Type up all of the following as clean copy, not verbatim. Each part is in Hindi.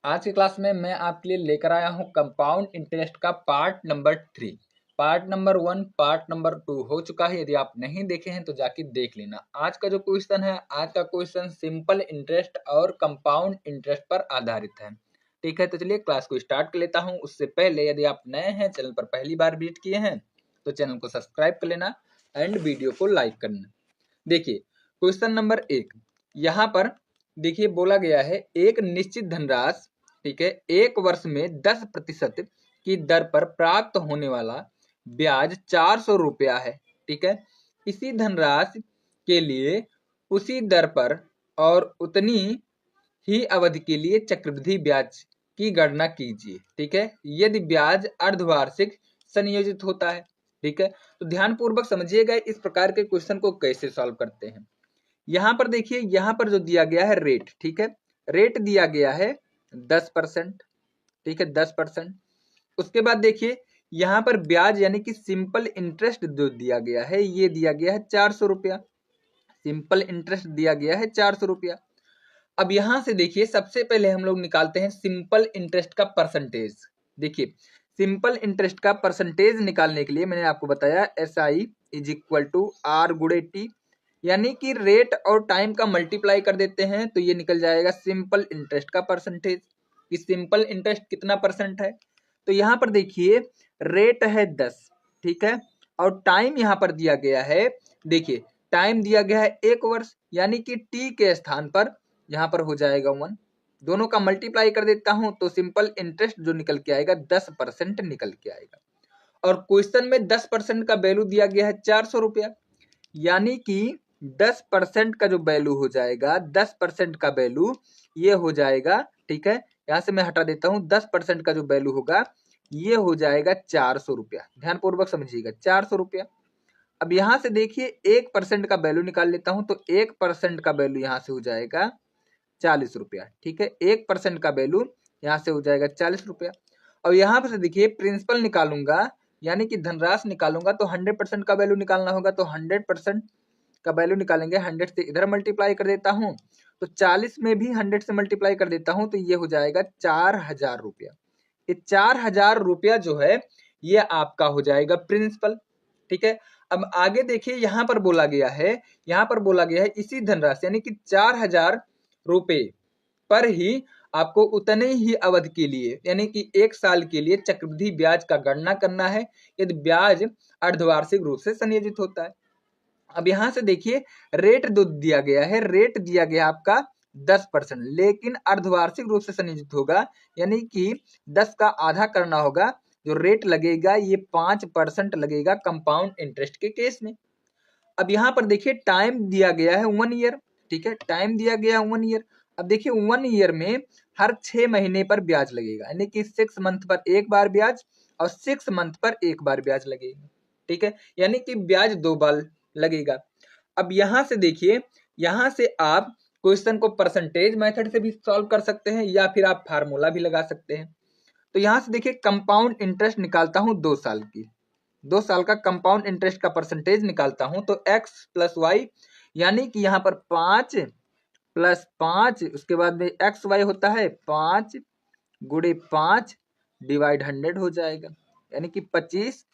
आज की क्लास में मैं आपके लिए लेकर आया हूं कंपाउंड इंटरेस्ट का part number 3। Part number 1 part number 2 हो चुका है। यदि आप नहीं देखे हैं तो जाके देख लेना। आज का जो क्वेश्चन है, आज का क्वेश्चन सिंपल इंटरेस्ट और कंपाउंड इंटरेस्ट पर आधारित है। ठीक है, तो चलिए क्लास को स्टार्ट कर लेता हूं। उससे पहले यदि आप नए हैं, चैनल पर पहली बार विजिट किए हैं तो चैनल को सब्सक्राइब कर लेना एंड वीडियो को लाइक करना। देखिए क्वेश्चन नंबर 1, यहाँ पर देखिए बोला गया है एक निश्चित धनराशि, ठीक है, एक वर्ष में 10% की दर पर प्राप्त होने वाला ब्याज 400 रुपया है। ठीक है, इसी धनराशि के लिए उसी दर पर और उतनी ही अवधि के लिए चक्रवृद्धि ब्याज की गणना कीजिए। ठीक है, यदि ब्याज अर्धवार्षिक संयोजित होता है। ठीक है, तो ध्यान पूर्वक समझिएगा इस प्रकार के क्वेश्चन को कैसे सॉल्व करते हैं। यहाँ पर देखिए, यहाँ पर जो दिया गया है रेट, ठीक है, रेट दिया गया है 10%। ठीक है, 10%। उसके बाद देखिए यहाँ पर ब्याज यानी कि सिंपल इंटरेस्ट जो दिया गया है, ये दिया गया है 400 रुपया। सिंपल इंटरेस्ट दिया गया है 400 रुपया। अब यहां से देखिए सबसे पहले हम लोग निकालते हैं सिंपल इंटरेस्ट का परसेंटेज। देखिए सिंपल इंटरेस्ट का परसेंटेज निकालने के लिए मैंने आपको बताया SI is equal to R गुणे टी, यानी कि रेट और टाइम का मल्टीप्लाई कर देते हैं तो ये निकल जाएगा सिंपल इंटरेस्ट का परसेंटेज। कि सिंपल इंटरेस्ट कितना परसेंट है, तो यहाँ पर देखिए रेट है 10, ठीक है, और टाइम यहाँ पर दिया गया है, देखिए टाइम दिया गया है 1 वर्ष, यानी कि टी के स्थान पर यहाँ पर हो जाएगा 1। दोनों का मल्टीप्लाई कर देता हूं तो सिंपल इंटरेस्ट जो निकल के आएगा 10% निकल के आएगा। और क्वेश्चन में 10% का वैल्यू दिया गया है 400 रुपया, यानी कि 10% का जो वैल्यू हो जाएगा, 10% का वैल्यू ये हो जाएगा। ठीक है, यहां से मैं हटा देता हूं, 10% का जो वैल्यू होगा ये हो जाएगा 400 रुपया। ध्यान पूर्वक समझिएगा 400 रुपया। अब यहां से देखिए 1% का वैल्यू निकाल लेता हूं तो 1% का वैल्यू यहां से हो जाएगा 40 रुपया। ठीक है, 1% का वैल्यू यहाँ से हो जाएगा 40 रुपया। और यहाँ पर से देखिए प्रिंसिपल निकालूंगा, यानी कि धनराशि निकालूंगा तो 100% का वैल्यू निकालना होगा, तो 100% का वैल्यू निकालेंगे। 100 से इधर मल्टीप्लाई कर देता हूँ तो 40 में भी 100 से मल्टीप्लाई कर देता हूँ तो ये हो जाएगा 4000 रुपया। ये 4000 रुपया जो है ये आपका हो जाएगा प्रिंसिपल। ठीक है, अब आगे देखिए यहाँ पर बोला गया है, यहाँ पर बोला गया है इसी धनराशि यानी कि 4000 रुपए पर ही आपको उतने ही अवधि के लिए यानी कि 1 साल के लिए चक्रवृद्धि ब्याज का गणना करना है, यदि ब्याज अर्धवार्षिक रूप से संयोजित होता है। अब यहां से देखिए रेट जो दिया गया है, रेट दिया गया आपका 10%, लेकिन अर्धवार्षिक रूप से संयोजित होगा, यानी कि 10 का आधा करना होगा। जो रेट लगेगा ये 5% लगेगा कंपाउंड इंटरेस्ट के केस में। अब यहाँ पर देखिए टाइम दिया गया है 1 ईयर। ठीक है, टाइम दिया गया है 1 ईयर। अब देखिए 1 ईयर में हर 6 महीने पर ब्याज लगेगा, यानी कि 6 मंथ पर एक बार ब्याज और 6 मंथ पर एक बार ब्याज लगेगा। ठीक है, यानी कि ब्याज 2 बार लगेगा। अब यहां से देखिए, यहां से आप क्वेश्चन को परसेंटेज मेथड से भी सॉल्व कर सकते हैं या फिर आप फार्मूला भी लगा सकते हैं। तो यहां से देखिए कंपाउंड इंटरेस्ट निकालता हूं 2 साल की, 2 साल का कंपाउंड इंटरेस्ट का परसेंटेज निकालता हूं तो x प्लस वाई, यानी कि यहाँ पर 5 प्लस 5, उसके बाद में एक्स वाई होता है 5 गुणे 5 डिवाइड 100 हो जाएगा, यानी कि 25,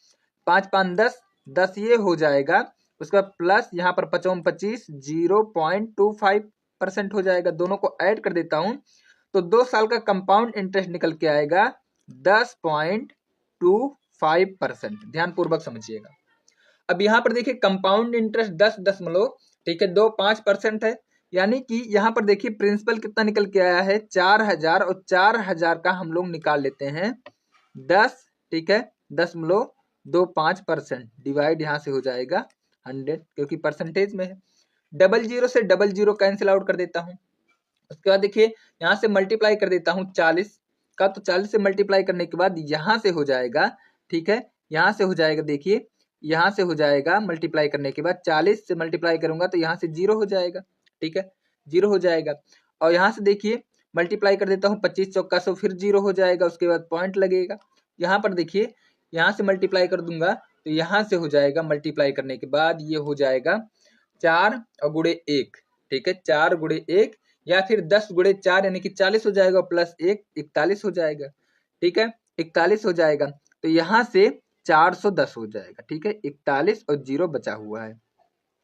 5 5 10, 10 ये हो जाएगा। उसके बाद प्लस यहाँ पर 55 25 0.25% हो जाएगा। दोनों को ऐड कर देता हूं तो 2 साल का कंपाउंड इंटरेस्ट निकल के आएगा 10.25%। ध्यान पूर्वक समझिएगा। अब यहाँ पर देखिए कंपाउंड इंटरेस्ट 10 ठीक है 25% है, यानी कि यहाँ पर देखिए प्रिंसिपल कितना निकल के आया है 4000, और 4000 का हम लोग निकाल लेते हैं 10। ठीक है, 10.25% डिवाइड यहाँ से हो जाएगा 100, क्योंकि परसेंटेज में है। 00 से 00 कैंसिल आउट कर देता हूँ। उसके बाद देखिए यहाँ से मल्टीप्लाई कर देता हूँ 40 का, तो 40 से मल्टीप्लाई करने के बाद यहाँ से हो जाएगा। ठीक है, यहाँ से हो जाएगा, देखिए यहाँ से हो जाएगा मल्टीप्लाई करने के बाद 40 से मल्टीप्लाई करूंगा तो यहाँ से 0 हो जाएगा। ठीक है, 0 हो जाएगा। और यहाँ से देखिए मल्टीप्लाई कर देता हूँ 25 चौका 100, फिर 0 हो जाएगा। उसके बाद पॉइंट लगेगा। यहाँ पर देखिए यहाँ से मल्टीप्लाई कर दूंगा तो यहाँ से हो जाएगा, मल्टीप्लाई करने के बाद ये हो जाएगा 4 और गुणे 1। ठीक है, 4 गुणे 1, या फिर 10 गुणे 4 यानी कि 40 हो जाएगा, प्लस 1 41 हो जाएगा। ठीक है, 41 हो जाएगा। तो यहाँ से 410 हो जाएगा। ठीक है, 41 और 0 बचा हुआ है,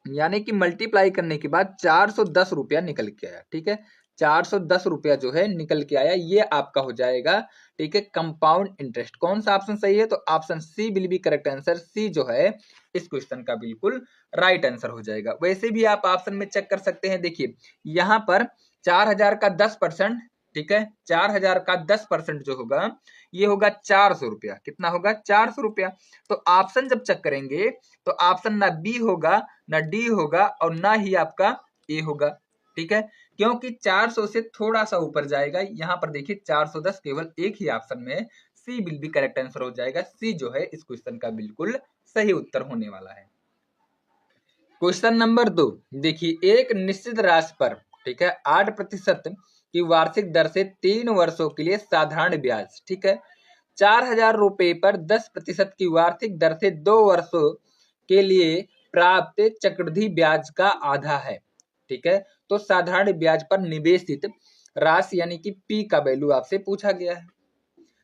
यानी कि मल्टीप्लाई करने के बाद 410 रुपया निकल के आया। ठीक है, 410 रुपया जो है निकल के आया, ये आपका हो जाएगा। ठीक है, कंपाउंड इंटरेस्ट। कौन सा ऑप्शन सही है? तो option C will be correct answer. C जो है इस क्वेश्चन का बिल्कुल राइट आंसर हो जाएगा। वैसे भी आप ऑप्शन में चेक कर सकते हैं। देखिए यहाँ पर 4000 का 10%, ठीक है, 4000 का 10% जो होगा ये होगा 400 रुपया। कितना होगा? 400 रुपया। तो ऑप्शन जब चेक करेंगे तो ऑप्शन ना बी होगा, ना डी होगा, और ना ही आपका ए होगा। ठीक है, क्योंकि 400 से थोड़ा सा ऊपर जाएगा। यहाँ पर देखिए 410 केवल एक ही ऑप्शन में है। सी विल बी करेक्ट आंसर हो जाएगा। सी जो है इस क्वेश्चन का बिल्कुल सही उत्तर होने वाला है। क्वेश्चन नंबर 2, देखिए एक निश्चित राशि पर, ठीक है, 8% की वार्षिक दर से 3 वर्षों के लिए साधारण ब्याज, ठीक है, 4000 रुपए पर 10% की वार्षिक दर से 2 वर्षों के लिए प्राप्त चक्रवृद्धि ब्याज का आधा है। ठीक है, तो साधारण ब्याज पर निवेशित राशि यानी कि पी का वैल्यू आपसे पूछा गया है।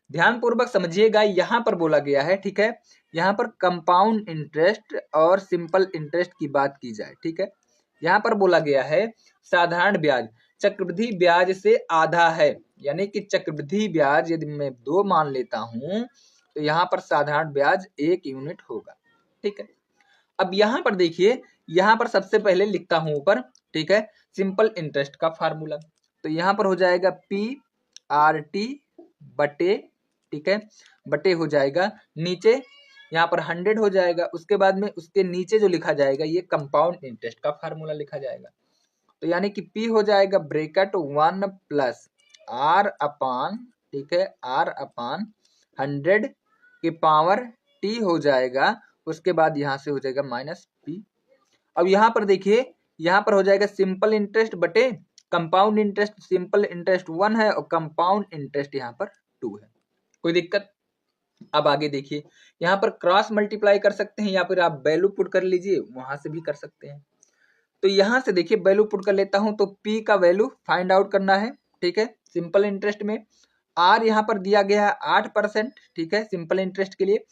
ध्यान पूर्वक समझिएगा, यहां पर बोला गया है, ठीक है, यहाँ पर कंपाउंड इंटरेस्ट और सिंपल इंटरेस्ट की बात की जाए। ठीक है, यहाँ पर बोला गया है साधारण ब्याज चक्रवृद्धि ब्याज से आधा है, यानी कि चक्रवृद्धि ब्याज यदि मैं 2 मान लेता हूं तो यहाँ पर साधारण ब्याज 1 यूनिट होगा। ठीक है, अब यहाँ पर देखिए, यहाँ पर सबसे पहले लिखता हूं ऊपर, ठीक है, सिंपल इंटरेस्ट का फार्मूला। तो यहाँ पर हो जाएगा पी आर टी बटे, ठीक है, बटे हो जाएगा नीचे यहाँ पर 100 हो जाएगा। उसके बाद में उसके नीचे जो लिखा जाएगा ये कंपाउंड इंटरेस्ट का फार्मूला लिखा जाएगा। तो यानी कि पी हो जाएगा ब्रैकेट 1 प्लस आर अपान, ठीक है, आर अपान 100 के पावर टी हो जाएगा। उसके बाद यहाँ से हो जाएगा माइनस पी। अब यहाँ पर देखिए, यहाँ पर हो जाएगा सिंपल इंटरेस्ट बटे कंपाउंड इंटरेस्ट। सिंपल इंटरेस्ट 1 है और कंपाउंड इंटरेस्ट यहाँ पर 2 है। कोई दिक्कत? अब आगे देखिए, यहाँ पर क्रॉस मल्टीप्लाई कर सकते हैं या फिर आप वैल्यू पुट कर लीजिए, वहां से भी कर सकते हैं। तो यहाँ से देखिए वैल्यू पुट कर लेता हूं, तो P का वैल्यू फाइंड आउट करना है। ठीक है, सिंपल इंटरेस्ट में R यहाँ पर दिया गया है 8%, ठीक है, सिंपल इंटरेस्ट के लिए।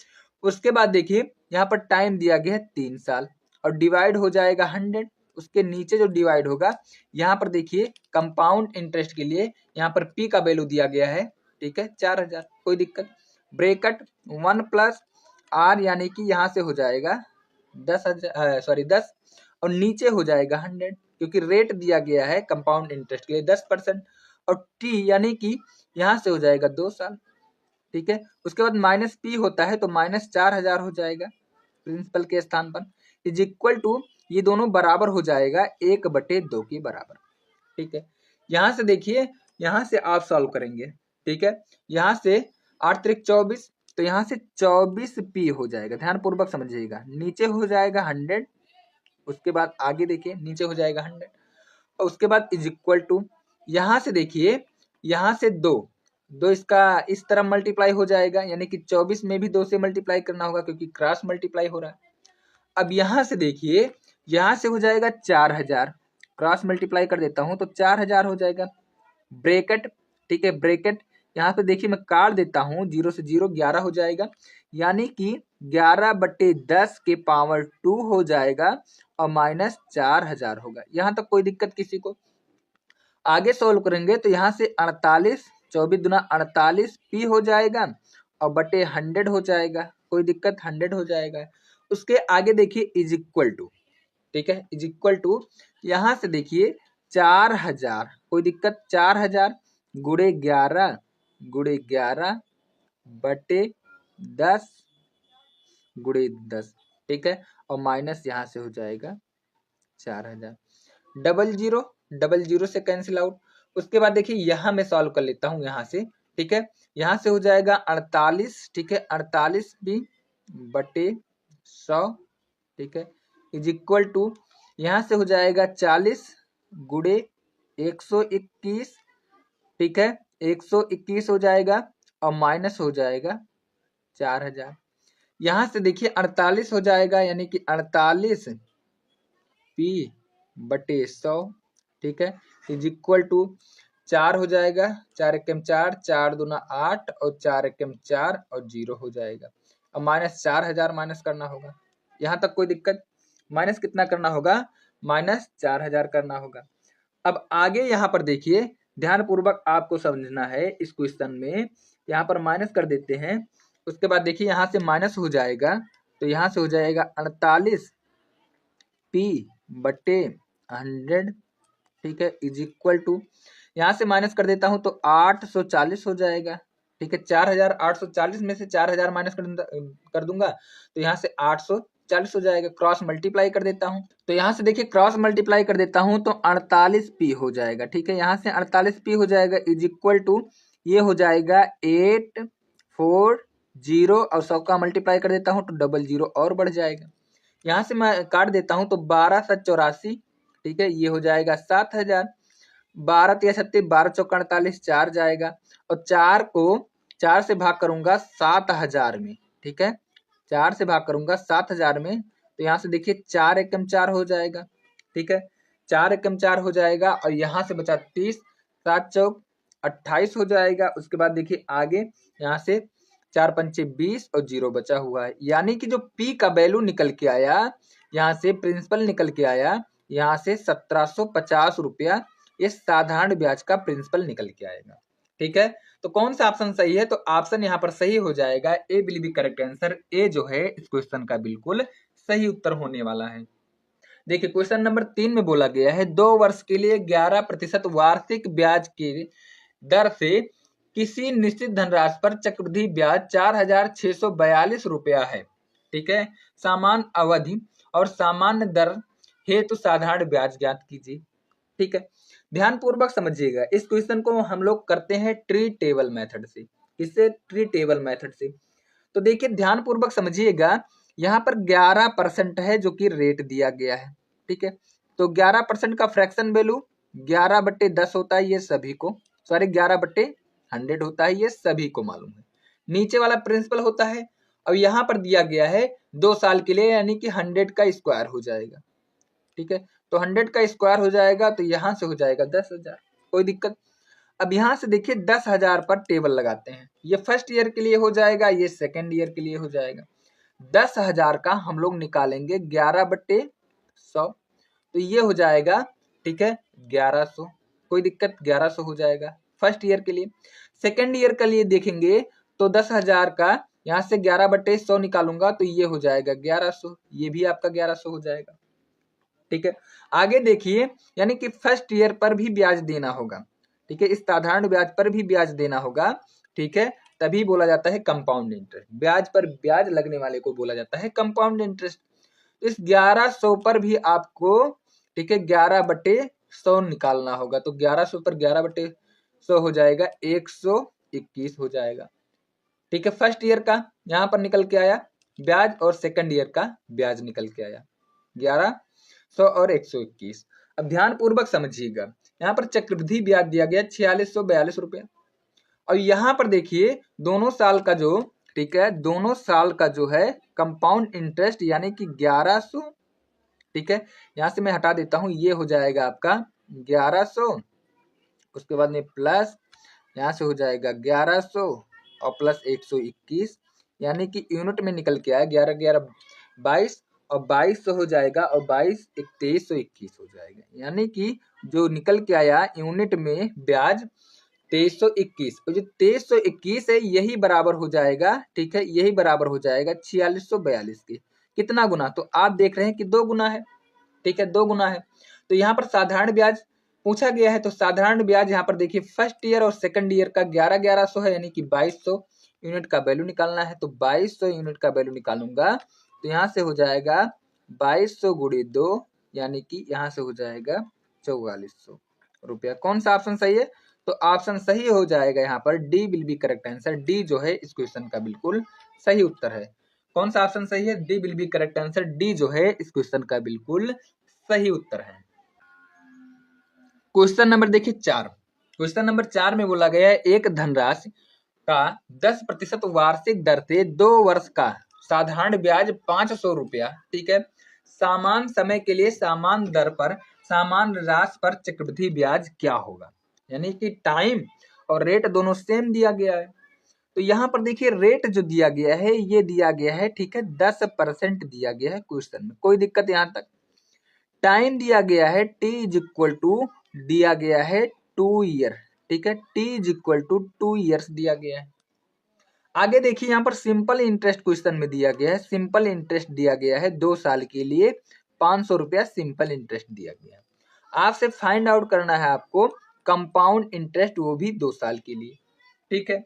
उसके बाद देखिए यहाँ पर टाइम दिया गया है 3 साल और डिवाइड हो जाएगा 100। उसके नीचे जो डिवाइड होगा, यहाँ पर देखिए कंपाउंड इंटरेस्ट के लिए यहाँ पर P का वैल्यू दिया गया है, ठीक है, 4000। कोई दिक्कत? ब्रेकेट 1 प्लस R यानी कि यहाँ से हो जाएगा 10 और नीचे हो जाएगा 100, क्योंकि रेट दिया गया है कंपाउंड इंटरेस्ट के लिए 10%। और टी यानी कि यहाँ से हो जाएगा 2 साल। ठीक है, उसके बाद माइनस पी होता है तो माइनस 4000 हो जाएगा प्रिंसिपल के स्थान पर, इज इक्वल टू, ये दोनों बराबर हो जाएगा 1/2 के बराबर। ठीक है, यहाँ से देखिए, यहाँ से आप सॉल्व करेंगे। ठीक है, यहाँ से 8 त्रिक 24, तो यहाँ से 24 पी हो जाएगा। ध्यान पूर्वक समझिएगा, नीचे हो जाएगा 100, उसके बाद आगे देखिए नीचे हो जाएगा 100 और उसके बाद इज इक्वल टू, यहाँ से देखिए, यहाँ से 2 इसका इस तरह मल्टीप्लाई हो जाएगा, यानी कि 24 में भी 2 से मल्टीप्लाई करना होगा क्योंकि क्रॉस मल्टीप्लाई हो रहा है। अब यहाँ से देखिए, यहाँ से हो जाएगा 4000, क्रॉस मल्टीप्लाई कर देता हूँ तो 4000 हो जाएगा। ब्रैकेट, ठीक है, ब्रैकेट यहाँ पे देखिए मैं काट देता हूँ, 0 से 0 11 हो जाएगा, यानी कि 11/10 के पावर 2 हो जाएगा और माइनस 4000 होगा। यहाँ तक कोई दिक्कत किसी को? आगे सोल्व करेंगे तो यहाँ से 48, 24 दूना 48 पी हो जाएगा और बटे 100 हो जाएगा। कोई दिक्कत? 100 हो जाएगा। उसके आगे देखिए इज इक्वल टू, ठीक है, इज इक्वल टू, यहाँ से देखिए 4000, कोई दिक्कत? 4000 गुणे 11 बटे 10 गुणे 10, ठीक है, और माइनस यहाँ से हो जाएगा 4000। 00 से कैंसिल आउट। उसके बाद देखिए यहाँ मैं सॉल्व कर लेता हूँ यहाँ से, ठीक है, यहाँ से हो जाएगा 48, ठीक है, 48 भी बटे 100, ठीक है, इज इक्वल टू, यहाँ से हो जाएगा 40 गुणे 121, ठीक है, 121 हो जाएगा और माइनस हो जाएगा 4000। यहाँ से देखिए 48 हो जाएगा, यानी कि 48 पी बटे 100, ठीक है, इज इक्वल टू 4 हो जाएगा, 4 एकम 4, 4 दूना 8 और 4 एकम 4 और 0 हो जाएगा। अब -4000 माइनस करना होगा, यहाँ तक कोई दिक्कत? माइनस कितना करना होगा? -4000 करना होगा। अब आगे यहाँ पर देखिए, ध्यान पूर्वक आपको समझना है इस क्वेश्चन में। यहाँ पर माइनस कर देते हैं, उसके बाद देखिए यहाँ से माइनस हो जाएगा, तो यहाँ से हो जाएगा 48p/100, ठीक है, इज इक्वल टू, यहाँ से माइनस कर देता हूं तो 840 हो जाएगा, ठीक है। 4840 में से 4000 माइनस कर दूंगा तो यहाँ से 840 हो जाएगा। क्रॉस मल्टीप्लाई कर देता हूं, तो यहाँ से देखिए क्रॉस मल्टीप्लाई कर देता हूं तो 48p हो जाएगा, ठीक है। यहाँ से 48p हो जाएगा इज इक्वल टू, ये हो जाएगा 840 और 100 का मल्टीप्लाई कर देता हूँ तो 00 और बढ़ जाएगा। यहाँ से मैं काट देता हूँ तो 12 7 84, ठीक है, ये हो जाएगा 7000। 12 3 36, 12 चौका 48, 4 जाएगा और 4 को 4 से भाग करूंगा 7000 में, ठीक है, 4 से भाग करूंगा 7000 में, तो यहाँ से देखिए 4 एकम 4 हो जाएगा, ठीक है, 4 एकम 4 हो जाएगा और यहाँ से बचा 30, 7 चौक 28 हो जाएगा। उसके बाद देखिए आगे यहाँ से 4 पंचे 20 और 0 बचा हुआ है, यानी कि जो P का वैल्यू निकल के आया, यहाँ से प्रिंसिपल निकल के आया, यहाँ से 1750 रुपया ये साधारण ब्याज का प्रिंसिपल निकल के आएगा, ठीक है। तो कौन सा ऑप्शन सही है? तो ऑप्शन यहाँ पर सही हो जाएगा, ए विल बी करेक्ट आंसर। ए जो है इस क्वेश्चन का बिल्कुल सही उत्तर होने वाला है। देखिए क्वेश्चन नंबर 3 में बोला गया है 2 वर्ष के लिए 11% वार्षिक ब्याज की दर से किसी निश्चित धनराशि पर चक्रवृद्धि ब्याज 4642 रुपया है, ठीक है। सामान्य अवधि और सामान्य दर हेतु साधारण ब्याज ज्ञात कीजिए, ठीक है। ध्यान पूर्वक समझिएगा, इस क्वेश्चन को हम लोग करते हैं ट्री टेबल मेथड से। किससे? ट्री टेबल मेथड से। तो देखिए ध्यान पूर्वक समझिएगा, यहाँ पर 11% है जो कि रेट दिया गया है, ठीक है। तो 11% का फ्रैक्शन वैल्यू 11/10 होता है, ये सभी को, सॉरी 11/100 होता है, ये सभी को मालूम है। नीचे वाला प्रिंसिपल होता है, और यहाँ पर दिया गया है 2 साल के लिए, यानी कि 100 का स्क्वायर हो जाएगा, ठीक है। तो 100 का स्क्वायर हो जाएगा तो यहाँ से हो जाएगा 10,000, कोई दिक्कत? अब यहाँ से देखिए 10,000 पर टेबल लगाते हैं, ये फर्स्ट ईयर के लिए हो जाएगा, ये सेकेंड ईयर के लिए हो जाएगा। 10,000 का हम लोग निकालेंगे 11/100, तो ये हो जाएगा, ठीक है, 1100, कोई दिक्कत? 1100 हो जाएगा फर्स्ट ईयर के लिए। सेकेंड ईयर के लिए देखेंगे तो 10,000 का यहाँ से 11/100 निकालूंगा तो ये हो जाएगा 1100, ये भी आपका 1100 हो जाएगा, ठीक है। आगे देखिए, यानी कि फर्स्ट ईयर पर भी ब्याज देना होगा, ठीक है, इस साधारण ब्याज पर भी ब्याज देना होगा, ठीक है, तभी बोला जाता है कंपाउंड इंटरेस्ट। ब्याज पर ब्याज लगने वाले को बोला जाता है कंपाउंड इंटरेस्ट। तो इस 1100 पर भी आपको, ठीक है, 11/100 निकालना होगा, तो 1100 पर 11/100 हो जाएगा 121 हो जाएगा, ठीक है। फर्स्ट ईयर का यहाँ पर निकल के आया ब्याज और सेकंड ईयर का ब्याज निकल के आया 1100 और 121। अब ध्यान पूर्वक समझिएगा, यहाँ पर चक्रवृद्धि ब्याज दिया गया 4642 रुपया, और यहाँ पर देखिए दोनों साल का जो, ठीक है, दोनों साल का जो है कंपाउंड इंटरेस्ट यानी कि 1100, ठीक है, यहाँ से मैं हटा देता हूँ, ये हो जाएगा आपका 1100, उसके बाद में प्लस यहाँ से हो जाएगा 1100 और प्लस 121, यानी कि यूनिट में निकल के आया 11 11 22 और 2200 हो जाएगा और 22 2321 हो जाएगा, यानी कि जो निकल के आया यूनिट में ब्याज 2321, और जो 2321 है यही बराबर हो जाएगा, ठीक है, यही बराबर हो जाएगा 4642 के। कितना गुना? तो आप देख रहे हैं कि 2 गुना है, ठीक है, 2 गुना है। तो यहाँ पर साधारण ब्याज पूछा गया है, तो साधारण ब्याज यहाँ पर देखिए फर्स्ट ईयर और सेकंड ईयर का 1100 है, यानी कि 2200 यूनिट का वैल्यू निकालना है, तो 2200 यूनिट का वैल्यू निकालूंगा तो यहाँ से हो जाएगा 2200 गुणे 2, यानी कि यहाँ से हो जाएगा 4400 रुपया। कौन सा ऑप्शन सही है? तो ऑप्शन सही हो जाएगा यहाँ पर D will be correct answer. D जो है इस क्वेश्चन का बिल्कुल सही उत्तर है। कौन सा ऑप्शन सही है? D will be correct answer. D जो है इस क्वेश्चन का बिल्कुल सही उत्तर है। क्वेश्चन नंबर देखिए 4। क्वेश्चन नंबर 4 में बोला गया है एक धनराशि का 10% वार्षिक दर से 2 वर्ष का साधारण ब्याज 500 रुपया, ठीक है, समान समय के लिए समान दर पर सामान्य राशि पर चक्रवृद्धि ब्याज क्या होगा। यानी कि टाइम और रेट दोनों सेम दिया गया है। तो यहाँ पर देखिए रेट जो दिया गया है ये दिया गया है, ठीक है, 10% दिया गया है क्वेश्चन में, कोई दिक्कत यहाँ तक। टाइम दिया गया है t इज इक्वल टू दिया गया है 2 ईयर, ठीक है, t is equal to 2 years दिया गया है। आगे देखिए यहाँ पर सिंपल इंटरेस्ट क्वेश्चन में दिया गया है, सिंपल इंटरेस्ट दिया गया है 2 साल के लिए 500 रुपया सिंपल इंटरेस्ट दिया गया है। आपसे फाइंड आउट करना है आपको कंपाउंड इंटरेस्ट, वो भी 2 साल के लिए, ठीक है।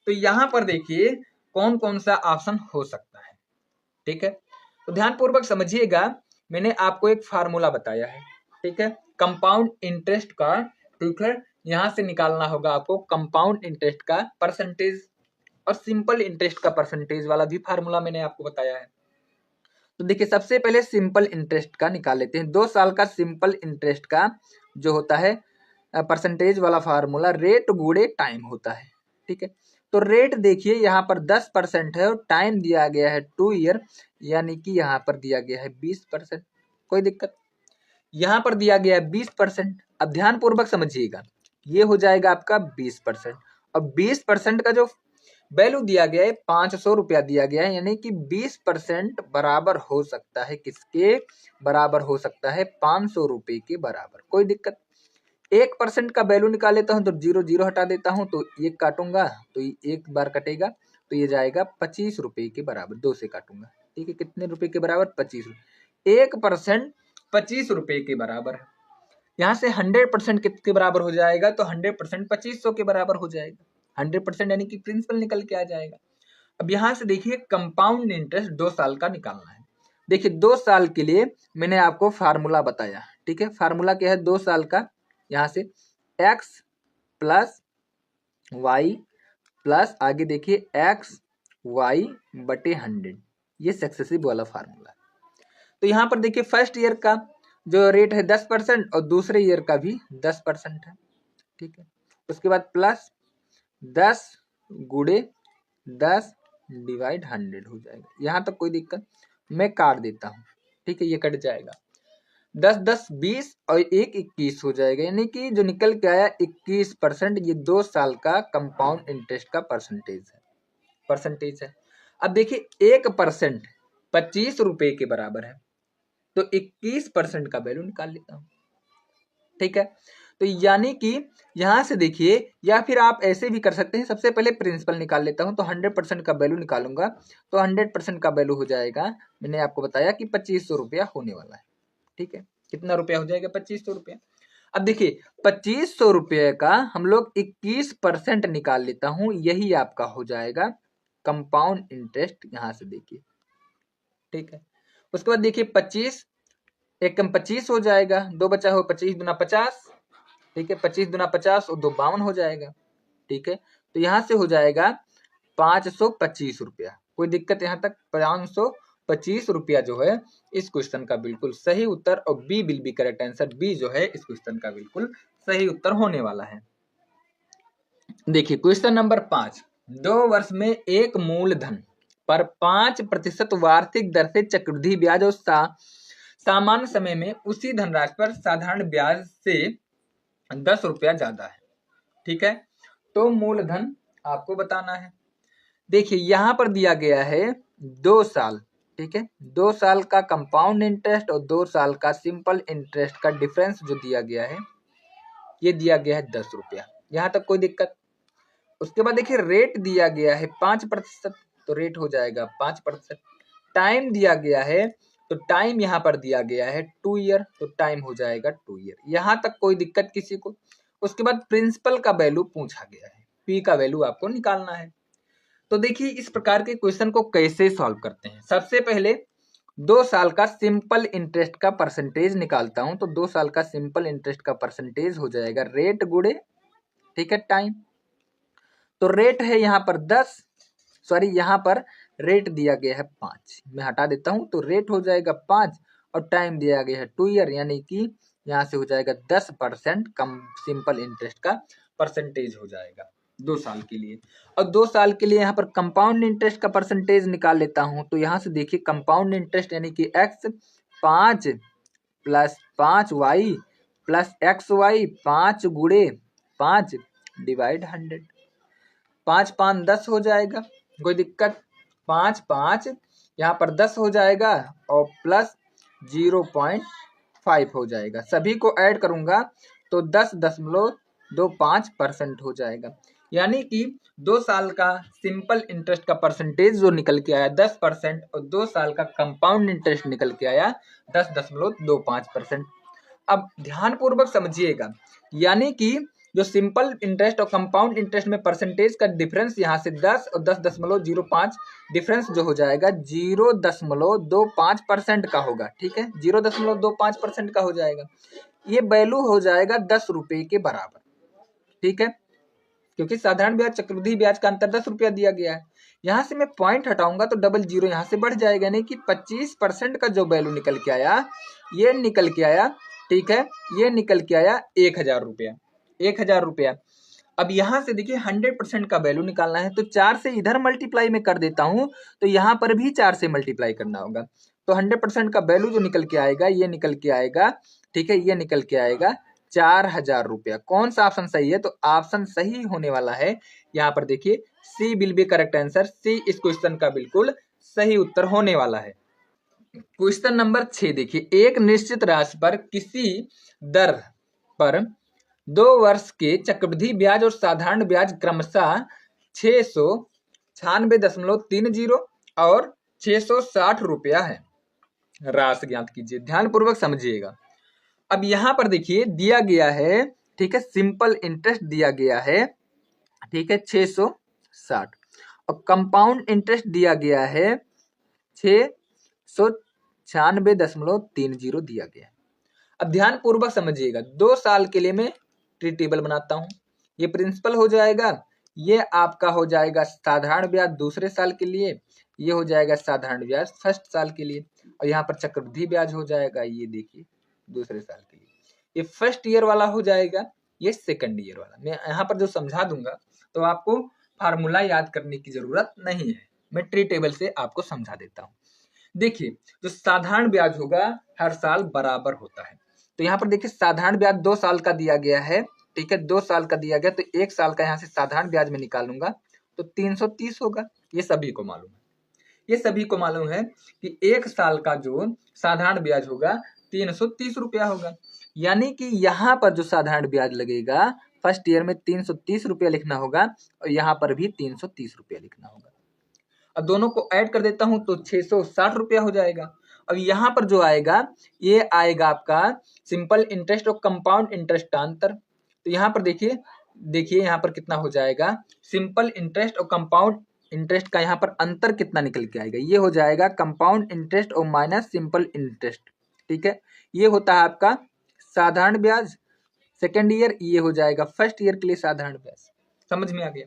तो यहाँ पर देखिए कौन कौन सा ऑप्शन हो सकता है, ठीक है। तो ध्यानपूर्वक समझिएगा, मैंने आपको एक फार्मूला बताया है, ठीक है, कंपाउंड इंटरेस्ट का, ठीक है। यहां से निकालना होगा आपको कंपाउंड इंटरेस्ट का परसेंटेज, और सिंपल इंटरेस्ट का परसेंटेज वाला भी फार्मूला मैंने आपको बताया है। तो देखिए सबसे पहले सिंपल इंटरेस्ट का निकाल लेते हैं। 2 साल का सिंपल इंटरेस्ट का जो होता है परसेंटेज वाला फार्मूला रेट गुणे टाइम होता है, ठीक है। तो रेट देखिए यहाँ पर 10% है और टाइम दिया गया है 2 ईयर, यानी कि यहाँ पर दिया गया है 20%, कोई दिक्कत। यहाँ पर दिया गया है 20%। अब ध्यान पूर्वक समझिएगा, ये हो जाएगा आपका 20%। अब 20% का जो वैल्यू दिया गया है 500 रुपया दिया गया है, यानी कि 20% बराबर हो सकता है किसके बराबर हो सकता है 500 रुपए के बराबर, कोई दिक्कत। 1% का वैल्यू निकाल लेता हूं तो 0 0 हटा देता हूं, तो 1 काटूंगा तो एक बार कटेगा, तो ये जाएगा 25 रुपए के बराबर, 2 से काटूंगा, ठीक है। कितने रुपए के बराबर 25 रुपए। 1% 25 रुपए के बराबर है। यहाँ से 100% कितने बराबर हो जाएगा, तो 100% 2500 के बराबर हो जाएगा। 100% यानी कि प्रिंसिपल निकल के आ जाएगा। अब यहाँ से देखिए कंपाउंड इंटरेस्ट 2 साल का निकालना है। देखिए 2 साल के लिए मैंने आपको फार्मूला बताया, ठीक है। फार्मूला क्या है 2 साल का, यहाँ से x प्लस वाई प्लस आगे देखिए एक्स वाई बटे 100, ये सक्सेसिव वाला फार्मूला है। तो यहाँ पर देखिए फर्स्ट ईयर का जो रेट है 10% और दूसरे ईयर का भी 10% है, ठीक है। उसके बाद प्लस 10 गुणे 10 डिवाइड 100 हो जाएगा। यहाँ तक कोई दिक्कत, मैं काट देता हूँ, ठीक है, ये कट जाएगा। 10 10 20 और 1 21 हो जाएगा, यानी कि जो निकल के आया 21%, ये 2 साल का कंपाउंड इंटरेस्ट का परसेंटेज है। अब देखिए 1% 25 रुपए के बराबर है, तो 21% का वैल्यू निकाल लेता हूं, ठीक है। तो यानी कि यहां से देखिए, या फिर आप ऐसे भी कर सकते हैं, सबसे पहले प्रिंसिपल निकाल लेता हूं, तो 100% का वैल्यू निकालूंगा, तो 100% का वैल्यू हो जाएगा, मैंने आपको बताया कि 2500 रुपया होने वाला है, ठीक है। कितना रुपया हो जाएगा 2500 रुपया। अब देखिए 2500 रुपये का हम लोग 21% निकाल लेता हूं, यही आपका हो जाएगा कंपाउंड इंटरेस्ट, यहां से देखिए, ठीक है। उसके बाद देखिए 25 एक कम 25 हो जाएगा, 2 बचा हो 25 दूना 50, ठीक है, 25 दूना 50 और 2 52 हो जाएगा, ठीक है। तो यहाँ से हो जाएगा 525 रुपया, कोई दिक्कत यहाँ तक। 525 रुपया जो है इस क्वेश्चन का बिल्कुल सही उत्तर, और B will be correct answer, B जो है इस क्वेश्चन का बिल्कुल सही उत्तर होने वाला है। देखिए क्वेश्चन नंबर 5, 2 वर्ष में एक मूलधन पर 5% वार्षिक दर से चक्रवृद्धि ब्याज और सामान्य समय में उसी धनराशि पर साधारण ब्याज से 10 रुपया ज्यादा है, ठीक है। तो मूलधन आपको बताना है। देखिए यहां पर दिया गया है 2 साल, ठीक है, 2 साल का कंपाउंड इंटरेस्ट और 2 साल का सिंपल इंटरेस्ट का डिफरेंस जो दिया गया है, ये दिया गया है 10 रुपया, यहां तक कोई दिक्कत। उसके बाद देखिए रेट दिया गया है 5%, तो रेट हो जाएगा 5%। टाइम दिया गया है, तो टाइम यहाँ पर दिया गया है 2 ईयर, तो टाइम हो जाएगा 2 ईयर, यहाँ तक कोई दिक्कत किसी को। उसके बाद प्रिंसिपल का वैल्यू पूछा गया है, पी का वैल्यू आपको निकालना है। तो देखिए इस प्रकार के क्वेश्चन को कैसे सॉल्व करते हैं। सबसे पहले 2 साल का सिंपल इंटरेस्ट का परसेंटेज निकालता हूं, तो 2 साल का सिंपल इंटरेस्ट का परसेंटेज हो जाएगा रेट गुणे, ठीक है, टाइम। तो रेट है यहाँ पर 10, सॉरी यहाँ पर रेट दिया गया है 5, मैं हटा देता हूं, तो रेट हो जाएगा 5 और टाइम दिया गया है 2 ईयर, यानी कि यहाँ से हो जाएगा 10% कम सिंपल इंटरेस्ट का परसेंटेज हो जाएगा 2 साल के लिए। और 2 साल के लिए यहाँ पर कंपाउंड इंटरेस्ट का परसेंटेज निकाल लेता हूं, तो यहाँ से देखिए कंपाउंड इंटरेस्ट यानी कि x 5 plus 5y plus XY 5 गुणे 5 डिवाइड 100। 5 5 10 हो जाएगा, कोई दिक्कत? 5 5 यहाँ पर 10 हो जाएगा और प्लस 0.5 हो जाएगा। सभी को ऐड करूंगा तो 10.25% हो जाएगा। यानी कि 2 साल का सिंपल इंटरेस्ट का परसेंटेज जो निकल के आया 10% और 2 साल का कंपाउंड इंटरेस्ट निकल के आया 10.25%। अब ध्यानपूर्वक समझिएगा, यानी कि जो सिंपल इंटरेस्ट और कंपाउंड इंटरेस्ट में परसेंटेज का डिफरेंस यहाँ से 10 और 10.05 डिफरेंस जो हो जाएगा 0.25% का होगा। ठीक है, 0.25% का हो जाएगा। ये वैल्यू हो जाएगा 10 रुपए के बराबर। ठीक है, क्योंकि साधारण ब्याज चक्रवृद्धि ब्याज का अंतर 10 रुपया दिया गया है। यहाँ से मैं पॉइंट हटाऊंगा तो डबल जीरो यहाँ से बढ़ जाएगा, यानी कि 25% का जो वैल्यू निकल के आया ये निकल के आया, ठीक है, ये निकल के आया 1000 रुपया। 1000 रुपया। अब यहाँ से देखिए 100% का वैल्यू निकालना है तो 4 से इधर मल्टीप्लाई में कर देता हूं तो यहाँ पर भी 4 से मल्टीप्लाई करना होगा। तो 100% का वैल्यू जो निकल के आएगा ये निकल के आएगा, ठीक है, ये निकल के आएगा 4000 रुपया। कौन सा ऑप्शन सही है? तो ऑप्शन सही होने वाला है यहाँ पर देखिए सी विल बी करेक्ट आंसर। सी इस क्वेश्चन का बिल्कुल सही उत्तर होने वाला है। क्वेश्चन नंबर 6 देखिए, एक निश्चित राशि पर किसी दर पर 2 वर्ष के चक्रवृद्धि ब्याज और साधारण ब्याज क्रमशः 696.30 और 660 रुपया है। राशि ज्ञात कीजिए। ध्यानपूर्वक समझिएगा। अब यहाँ पर देखिए दिया गया है, ठीक है, सिंपल इंटरेस्ट दिया गया है, ठीक है, 660 और कंपाउंड इंटरेस्ट दिया गया है 696.30 दिया गया है। अब ध्यान पूर्वक समझिएगा, 2 साल के लिए मैं ट्री टेबल बनाता हूं। ये प्रिंसिपल हो जाएगा, ये आपका हो जाएगा साधारण ब्याज दूसरे साल के लिए, ये हो जाएगा साधारण ब्याज फर्स्ट साल के लिए, और यहाँ पर चक्रवृद्धि ब्याज हो जाएगा, ये देखिए दूसरे साल के लिए। ये फर्स्ट ईयर वाला हो जाएगा, ये सेकंड ईयर वाला। मैं यहाँ पर जो समझा दूंगा तो आपको फार्मूला याद करने की जरूरत नहीं है, मैं ट्री टेबल से आपको समझा देता हूँ। देखिए जो साधारण ब्याज होगा हर साल बराबर होता है। तो यहाँ पर देखिए साधारण ब्याज 2 साल का दिया गया है, ठीक है, 2 साल का दिया गया तो 1 साल का यहाँ से साधारण ब्याज में निकालूंगा तो 330 होगा। ये सभी को मालूम है, ये सभी को मालूम है कि 1 साल का जो साधारण ब्याज होगा 330 रुपया होगा। यानी कि यहाँ पर जो साधारण ब्याज लगेगा फर्स्ट ईयर में 330 रुपया लिखना होगा और यहाँ पर भी 330 रुपया लिखना होगा। अब दोनों को ऐड कर देता हूं तो 660 रुपया हो जाएगा। अब यहाँ पर जो आएगा ये आएगा आपका सिंपल इंटरेस्ट और कंपाउंड इंटरेस्ट का अंतर। तो यहाँ पर देखिए यहाँ पर कितना हो जाएगा, सिंपल इंटरेस्ट और कंपाउंड इंटरेस्ट का यहाँ पर अंतर कितना निकल के आएगा, ये हो जाएगा कंपाउंड इंटरेस्ट और माइनस सिंपल इंटरेस्ट। ठीक है, ये होता है आपका साधारण ब्याज सेकेंड ईयर, ये हो जाएगा फर्स्ट ईयर के लिए साधारण ब्याज। समझ में आ गया?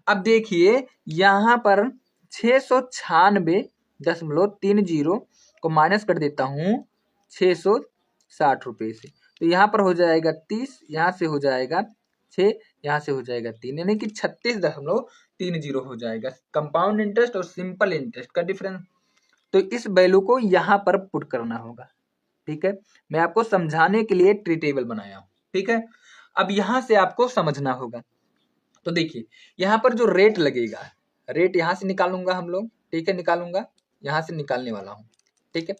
अब देखिए यहाँ पर 696.30 को माइनस कर देता हूँ 660 रुपये से, तो यहाँ पर हो जाएगा 30, यहाँ से हो जाएगा 6, यहाँ से हो जाएगा 3, यानी कि 36.30 हो जाएगा कंपाउंड इंटरेस्ट और सिंपल इंटरेस्ट का डिफरेंस। तो इस वैल्यू को यहाँ पर पुट करना होगा। ठीक है, मैं आपको समझाने के लिए ट्री टेबल बनाया हूँ। ठीक है, अब यहाँ से आपको समझना होगा। तो देखिए यहाँ पर जो रेट लगेगा, रेट यहाँ से निकालूंगा हम लोग, ठीक है, निकालूंगा, यहाँ से निकालने वाला हूँ। ठीक है,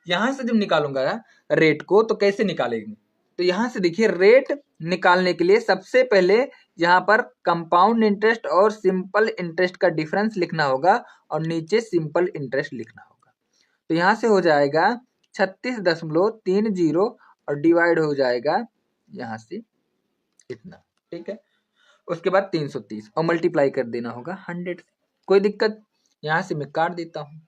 यहाँ से जब निकालूंगा रेट को तो कैसे निकालेंगे, तो यहाँ से देखिए रेट निकालने के लिए सबसे पहले यहाँ पर कंपाउंड इंटरेस्ट और सिंपल इंटरेस्ट का डिफरेंस लिखना होगा और नीचे सिंपल इंटरेस्ट लिखना होगा। तो यहाँ से हो जाएगा 36.30 और डिवाइड हो जाएगा यहाँ से इतना। ठीक है, उसके बाद 330 और मल्टीप्लाई कर देना होगा 100 से। कोई दिक्कत? यहाँ से मैं काट देता हूँ।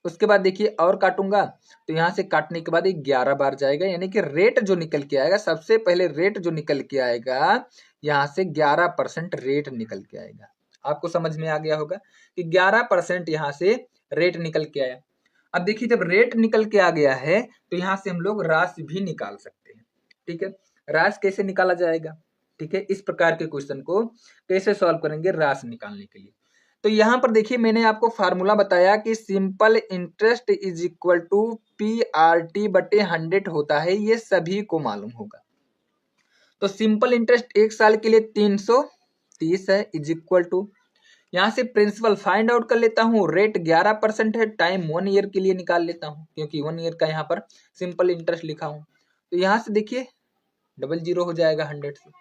उसके बाद देखिए और काटूंगा तो यहाँ से काटने के बाद 11 बार जाएगा, यानी कि रेट जो निकल के आएगा, सबसे पहले रेट जो निकल के आएगा यहाँ से 11% रेट निकल के आएगा। आपको समझ में आ गया होगा कि 11% यहाँ से रेट निकल के आया। अब देखिए जब रेट निकल के आ गया है तो यहाँ से हम लोग राशि भी निकाल सकते हैं। ठीक है, राशि कैसे निकाला जाएगा? ठीक है, इस प्रकार के क्वेश्चन को कैसे सॉल्व करेंगे राशि निकालने के लिए। तो यहाँ पर देखिए मैंने आपको फार्मूला बताया कि simple interest is equal to PRT बटे 100 होता है, ये सभी को मालूम होगा। तो सिंपल इंटरेस्ट एक साल के लिए 330 है इज इक्वल टू, यहाँ से प्रिंसिपल फाइंड आउट कर लेता हूँ, रेट 11% है, टाइम 1 ईयर के लिए निकाल लेता हूँ क्योंकि 1 ईयर का यहाँ पर सिंपल इंटरेस्ट लिखा हूँ। तो यहाँ से देखिए 00 हो जाएगा 100 से।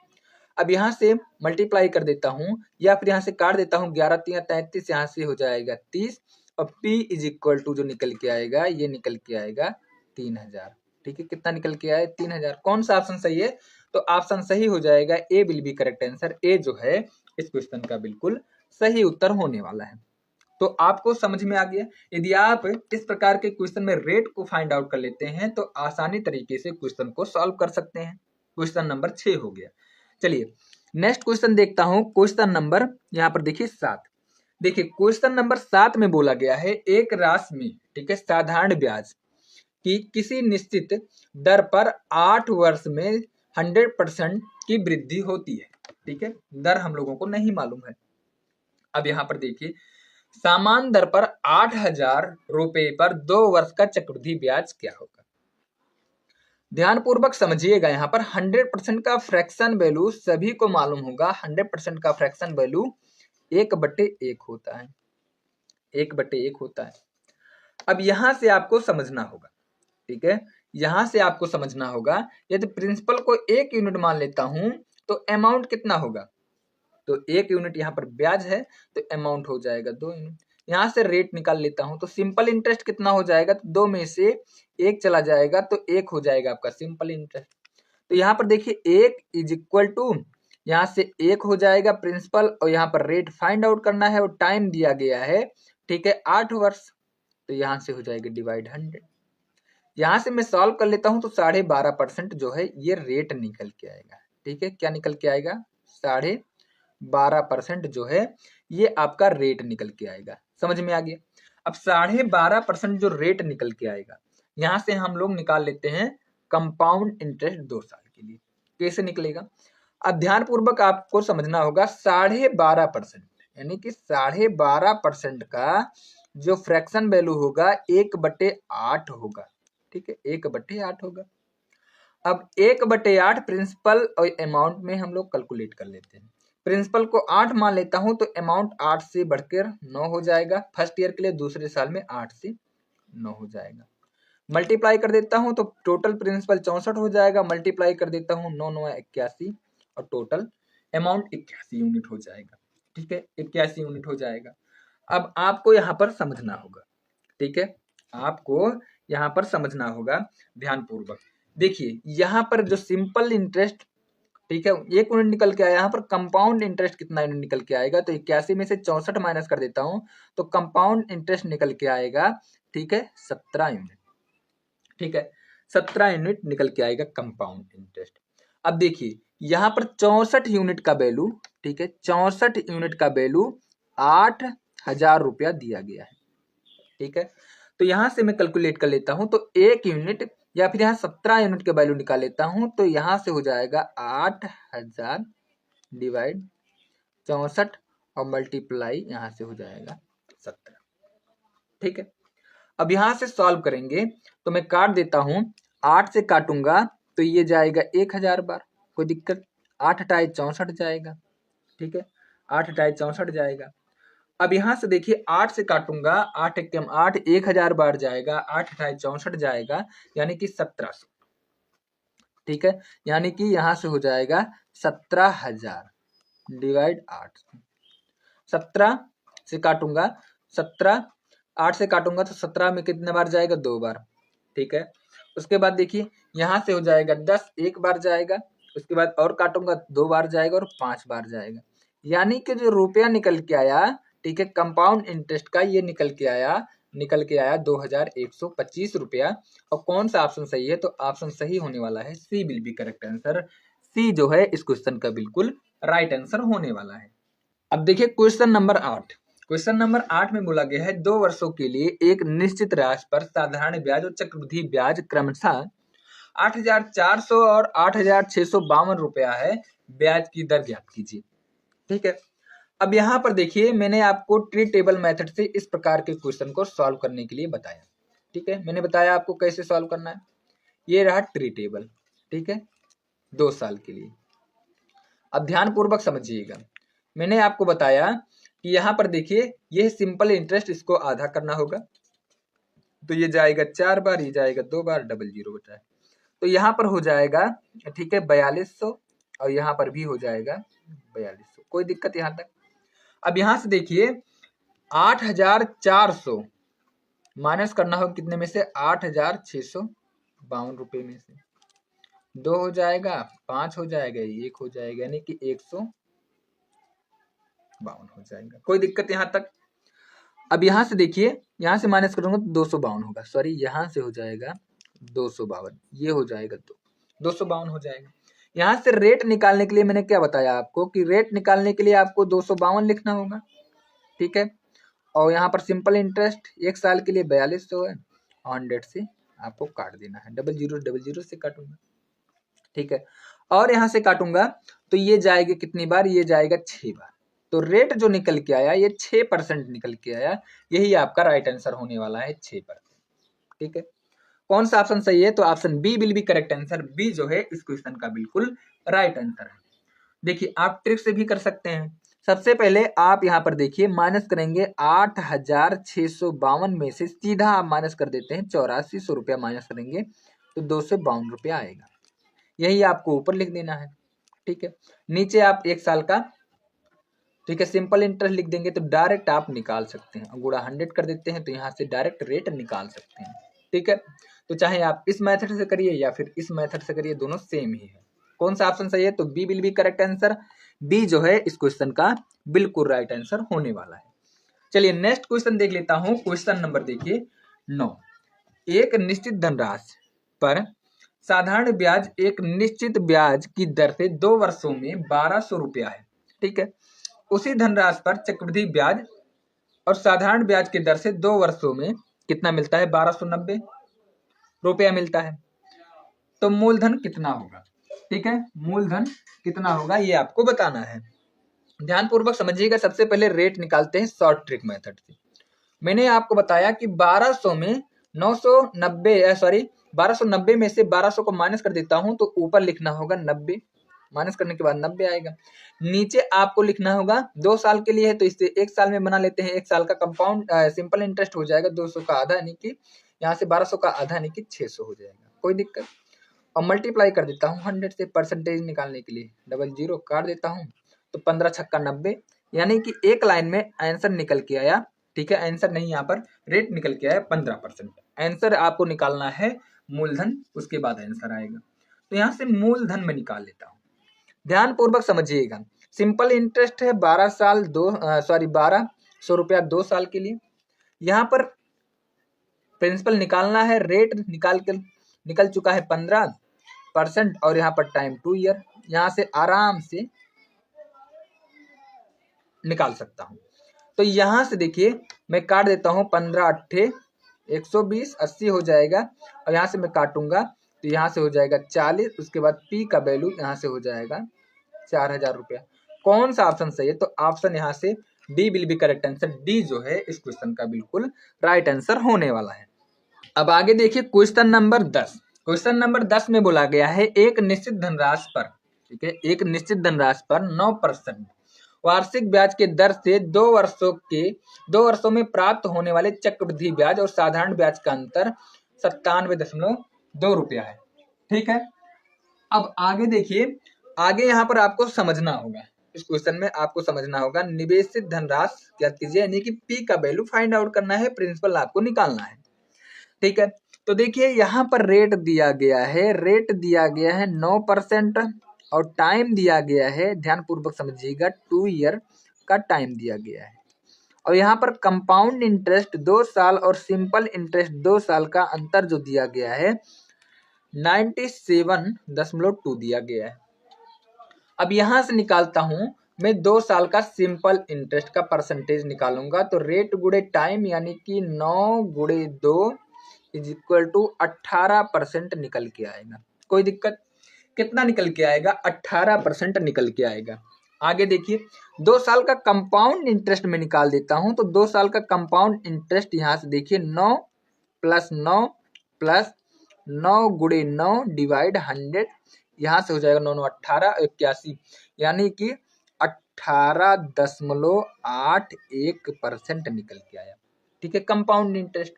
अब यहाँ से मल्टीप्लाई कर देता हूँ या फिर यहाँ से काट देता हूँ, 11 3 33, यहाँ से हो जाएगा 30 और P इज इक्वल टू जो निकल के आएगा ये निकल के आएगा 3000। ठीक है, कितना निकल के आया 3000। कौन सा ऑप्शन सही है? तो ऑप्शन सही हो जाएगा ए विल बी करेक्ट आंसर। ए जो है इस क्वेश्चन का बिल्कुल सही उत्तर होने वाला है। तो आपको समझ में आ गया। यदि आप इस प्रकार के क्वेश्चन में रेट को फाइंड आउट कर लेते हैं तो आसानी तरीके से क्वेश्चन को सॉल्व कर सकते हैं। क्वेश्चन नंबर 6 हो गया। चलिए नेक्स्ट क्वेश्चन देखता हूं, क्वेश्चन नंबर यहाँ पर देखिए 7। देखिए क्वेश्चन नंबर 7 में बोला गया है एक राशि में, ठीक है, साधारण ब्याज की किसी निश्चित दर पर 8 वर्ष में 100% की वृद्धि होती है। ठीक है, दर हम लोगों को नहीं मालूम है। अब यहाँ पर देखिए समान दर पर 8000 रुपए पर 2 वर्ष का चक्रवृद्धि ब्याज क्या होगा। ध्यान पूर्वक समझिएगा, यहाँ पर 100% का फ्रैक्शन वैल्यू सभी को मालूम होगा। 100% का फ्रैक्शन वैल्यू 1/1 होता है, 1/1 होता है। अब यहां से आपको समझना होगा, ठीक है, यहां से आपको समझना होगा यदि प्रिंसिपल को 1 यूनिट मान लेता हूं तो अमाउंट कितना होगा। तो 1 यूनिट यहाँ पर ब्याज है तो अमाउंट हो जाएगा 2 यूनिट। यहाँ से रेट निकाल लेता हूं तो सिंपल इंटरेस्ट कितना हो जाएगा, तो 2 में से 1 चला जाएगा तो 1 हो जाएगा आपका सिंपल इंटरेस्ट। तो यहाँ पर देखिए 1 इज इक्वल टू, यहाँ से 1 हो जाएगा प्रिंसिपल और यहाँ पर रेट फाइंड आउट करना है और टाइम दिया गया है, ठीक है, 8 वर्ष। तो यहाँ से हो जाएगा डिवाइड 100। यहाँ से मैं सॉल्व कर लेता हूँ तो 12.5% जो है ये रेट निकल के आएगा। ठीक है, क्या निकल के आएगा, 12.5% जो है ये आपका रेट निकल के आएगा। समझ में आ गया। अब 12.5% जो रेट निकल के आएगा, यहाँ से हम लोग निकाल लेते हैं कंपाउंड इंटरेस्ट 2 साल के लिए। कैसे निकलेगा, अब ध्यान पूर्वक आपको समझना होगा। 12.5% यानी कि 12.5% का जो फ्रैक्शन वैल्यू होगा 1/8 होगा। ठीक है, 1/8 होगा। अब 1/8 प्रिंसिपल और अमाउंट में हम लोग कैलकुलेट कर लेते हैं। प्रिंसिपल को 8 मान लेता हूं तो अमाउंट 8 से बढ़कर 9 हो जाएगा फर्स्ट ईयर के लिए, दूसरे साल में 8 से 9 हो जाएगा। मल्टीप्लाई कर देता हूं तो टोटल प्रिंसिपल 64 हो जाएगा, मल्टीप्लाई कर देता हूं 9 9 81 और टोटल अमाउंट 81 यूनिट हो जाएगा। ठीक है, 81 यूनिट हो जाएगा। अब आपको यहाँ पर समझना होगा, ठीक है, आपको यहाँ पर समझना होगा ध्यान पूर्वक। देखिए यहाँ पर जो सिंपल इंटरेस्ट, ठीक है, 1 यूनिट निकल के आया, यहाँ पर कंपाउंड इंटरेस्ट कितना यूनिट निकल के आएगा, तो 81 में से 64 माइनस कर देता हूं तो कंपाउंड इंटरेस्ट निकल के आएगा, ठीक है, 17 यूनिट। ठीक है, 17 यूनिट निकल के आएगा कंपाउंड इंटरेस्ट। अब देखिए यहाँ पर 64 यूनिट का वैल्यू, ठीक है, 64 यूनिट का वैल्यू 8000 रुपया दिया गया है। ठीक है, तो यहां से मैं कैलकुलेट कर लेता हूं तो 1 यूनिट या फिर यहाँ 17 यूनिट के वैल्यू निकाल लेता हूं तो यहां से हो जाएगा 8000 डिवाइड 64 और मल्टीप्लाई यहाँ से हो जाएगा 17। ठीक है, अब यहां से सॉल्व करेंगे तो मैं काट देता हूं, 8 से काटूंगा तो ये जाएगा 1000 बार, कोई दिक्कत, 8 अठाई 64 जाएगा। ठीक है, 8 अठाई 64 जाएगा। अब यहां से देखिए 8 से काटूंगा, 8 एकम 8, 1000 बार जाएगा, 8 अठाई 64 जाएगा यानी कि 1700। ठीक है, यानी कि यहां से हो जाएगा 17000 डिवाइड 8। 17 से काटूंगा, 17 8 से काटूंगा तो 17 में कितने बार जाएगा, 2 बार। ठीक है, उसके बाद देखिए यहां से हो जाएगा 10, 1 बार जाएगा, उसके बाद और काटूंगा 2 बार जाएगा और 5 बार जाएगा। यानी कि जो रुपया निकल के आया, ठीक है, कंपाउंड इंटरेस्ट का ये निकल के आया 2125 रुपया। और कौन सा ऑप्शन सही है, तो ऑप्शन सही होने वाला है सी will be correct answer. C जो है इस क्वेश्चन का बिल्कुल राइट आंसर होने वाला है। अब देखिए क्वेश्चन नंबर 8। क्वेश्चन नंबर 8 में बोला गया है 2 वर्षों के लिए एक निश्चित राशि पर साधारण ब्याज और चक्रवृद्धि ब्याज क्रमशः 8400 और 8652 रुपया है, ब्याज की दर ज्ञात कीजिए। ठीक है, अब यहाँ पर देखिए मैंने आपको ट्री टेबल मेथड से इस प्रकार के क्वेश्चन को सॉल्व करने के लिए बताया। ठीक है, मैंने बताया आपको कैसे सॉल्व करना है। ये रहा ट्री टेबल, ठीक है, 2 साल के लिए। अब ध्यान पूर्वक समझिएगा, मैंने आपको बताया कि यहाँ पर देखिए ये सिंपल इंटरेस्ट, इसको आधा करना होगा, तो ये जाएगा 4 बार, ये जाएगा 2 बार, डबल जीरो बचा है, तो यहाँ पर हो जाएगा, ठीक है, 4200, और यहाँ पर भी हो जाएगा 4200। कोई दिक्कत यहाँ तक? अब यहाँ से देखिए 8400 माइनस करना होगा कितने में से, 8652 रुपए में से। 2 हो जाएगा, 5 हो जाएगा, 1 हो जाएगा, यानी कि 152 हो जाएगा। कोई दिक्कत यहाँ तक? अब यहाँ से देखिए, यहाँ से माइनस करूंगा तो 252 होगा, सॉरी यहाँ से हो जाएगा 252, ये हो जाएगा 252 हो जाएगा। यहाँ से रेट निकालने के लिए मैंने क्या बताया आपको कि रेट निकालने के लिए आपको 252 लिखना होगा, ठीक है, और यहाँ पर सिंपल इंटरेस्ट 1 साल के लिए 4200 है, 100 से आपको काट देना है, डबल जीरो से काटूंगा, ठीक है, और यहाँ से काटूंगा तो ये जाएगा कितनी बार, ये जाएगा 6 बार, तो रेट जो निकल के आया ये 6% निकल के आया, यही आपका राइट आंसर होने वाला है 6%। ठीक है, कौन सा ऑप्शन सही है? तो option B will be correct answer. B जो है इस क्वेश्चन का बिल्कुल राइट आंसर है। देखिए आप ट्रिक से भी कर सकते हैं। सबसे पहले आप यहाँ पर देखिए माइनस करेंगे 8652 में से सीधा आप माइनस कर देते हैं 8400 रुपया माइनस करेंगे तो 252 रुपया आएगा, यही आपको ऊपर लिख देना है। ठीक है, नीचे आप 1 साल का, ठीक है, सिंपल इंटरेस्ट लिख देंगे तो डायरेक्ट आप निकाल सकते हैं, गुणा 100 कर देते हैं तो यहाँ से डायरेक्ट रेट निकाल सकते हैं। ठीक है, तो चाहे आप इस मेथड से करिए या फिर इस मेथड से करिए, दोनों सेम ही है। कौन सा ऑप्शन सही है? तो B will be correct answer. B जो है इस क्वेश्चन का बिल्कुल राइट आंसर होने वाला है। चलिए नेक्स्ट क्वेश्चन देख लेता हूं। क्वेश्चन नंबर देखिए 9। एक निश्चित धनराशि पर साधारण ब्याज एक निश्चित ब्याज की दर से 2 वर्षों में 1200 रुपया है। ठीक है, उसी धनराशि पर चक्रवृद्धि ब्याज और साधारण ब्याज की दर से 2 वर्षों में कितना मिलता है? 1290 रुपया मिलता है। तो मूलधन कितना होगा? ठीक है, मूलधन कितना होगा ये आपको बताना है। ध्यान पूर्वक समझिएगा। सबसे पहले रेट निकालते हैं शॉर्ट ट्रिक मेथड से। मैंने आपको बताया कि 1200 में 1290 में से 1200 को माइनस कर देता हूं तो ऊपर लिखना होगा 90, माइनस करने के बाद 90 आएगा। नीचे आपको लिखना होगा 2 साल के लिए है तो इसे 1 साल में बना लेते हैं। 1 साल का कंपाउंड सिंपल इंटरेस्ट हो जाएगा 200 का आधा, यानी कि यहाँ से 1200 का आधा यानी कि 600 हो जाएगा। कोई दिक्कत? और मल्टीप्लाई कर देता हूँ 100 से परसेंटेज निकालने के लिए, डबल जीरो काट देता हूँ तो 15 छक्का 90, यानी कि एक लाइन में आंसर निकल के आया। ठीक है, आंसर नहीं, यहाँ पर रेट निकल के आया 15%। आंसर आपको निकालना है मूलधन, उसके बाद आंसर आएगा। तो यहाँ से मूलधन में निकाल लेता हूँ। ध्यान पूर्वक समझिएगा। सिंपल इंटरेस्ट है 1200 रुपया 2 साल के लिए। यहाँ पर प्रिंसिपल निकालना है, रेट निकल चुका है 15% और यहाँ पर टाइम 2 ईयर, यहाँ से आराम से निकाल सकता हूँ। तो यहाँ से देखिए मैं काट देता हूँ 15 अट्ठे 120, 80 हो जाएगा और यहाँ से मैं काटूंगा तो यहाँ से हो जाएगा 40, उसके बाद पी का वैल्यू यहाँ से हो जाएगा 4000 रुपया। कौन सा ऑप्शन सही है? तो ऑप्शन यहाँ से D will be correct answer. D जो है इस क्वेश्चन का बिल्कुल राइट आंसर होने वाला है। अब आगे देखिए क्वेश्चन नंबर 10। क्वेश्चन नंबर 10 में बोला गया है एक निश्चित धनराशि पर, ठीक है, एक निश्चित धनराशि पर 9% वार्षिक ब्याज के दर से 2 वर्षों में प्राप्त होने वाले चक्रवृद्धि ब्याज और साधारण ब्याज का अंतर 97.2 रुपया है। ठीक है, अब आगे देखिए, आगे यहाँ पर आपको समझना होगा, इस क्वेश्चन में आपको समझना होगा निवेशित धनराशि क्या कीजिए, यानी कि पी का वैल्यू फाइंड आउट करना है, प्रिंसिपल आपको निकालना है। ठीक है, तो देखिए यहाँ पर रेट दिया गया है, रेट दिया गया है 9% और टाइम दिया गया है, ध्यान पूर्वक समझिएगा, 2 ईयर का टाइम दिया गया है। और यहाँ पर कंपाउंड इंटरेस्ट 2 साल और सिंपल इंटरेस्ट 2 साल का अंतर जो दिया गया है 97.2 दिया गया है। अब यहाँ से निकालता हूँ मैं 2 साल का सिंपल इंटरेस्ट का परसेंटेज निकालूंगा तो रेट गुणे टाइम यानी कि 9 गुणे 2 इज इक्वल टू 18% निकल के आएगा। कोई दिक्कत? कितना निकल के आएगा? 18% निकल के आएगा। आगे देखिए 2 साल का कंपाउंड इंटरेस्ट में निकाल देता हूं, तो 2 साल का कंपाउंड इंटरेस्ट यहां से देखिए 9 प्लस 9 प्लस 9 गुणे 9 डिवाइड 100, यहाँ से हो जाएगा 9 9 18 81, यानी कि 18.81% निकल के आया। ठीक है, कंपाउंड इंटरेस्ट।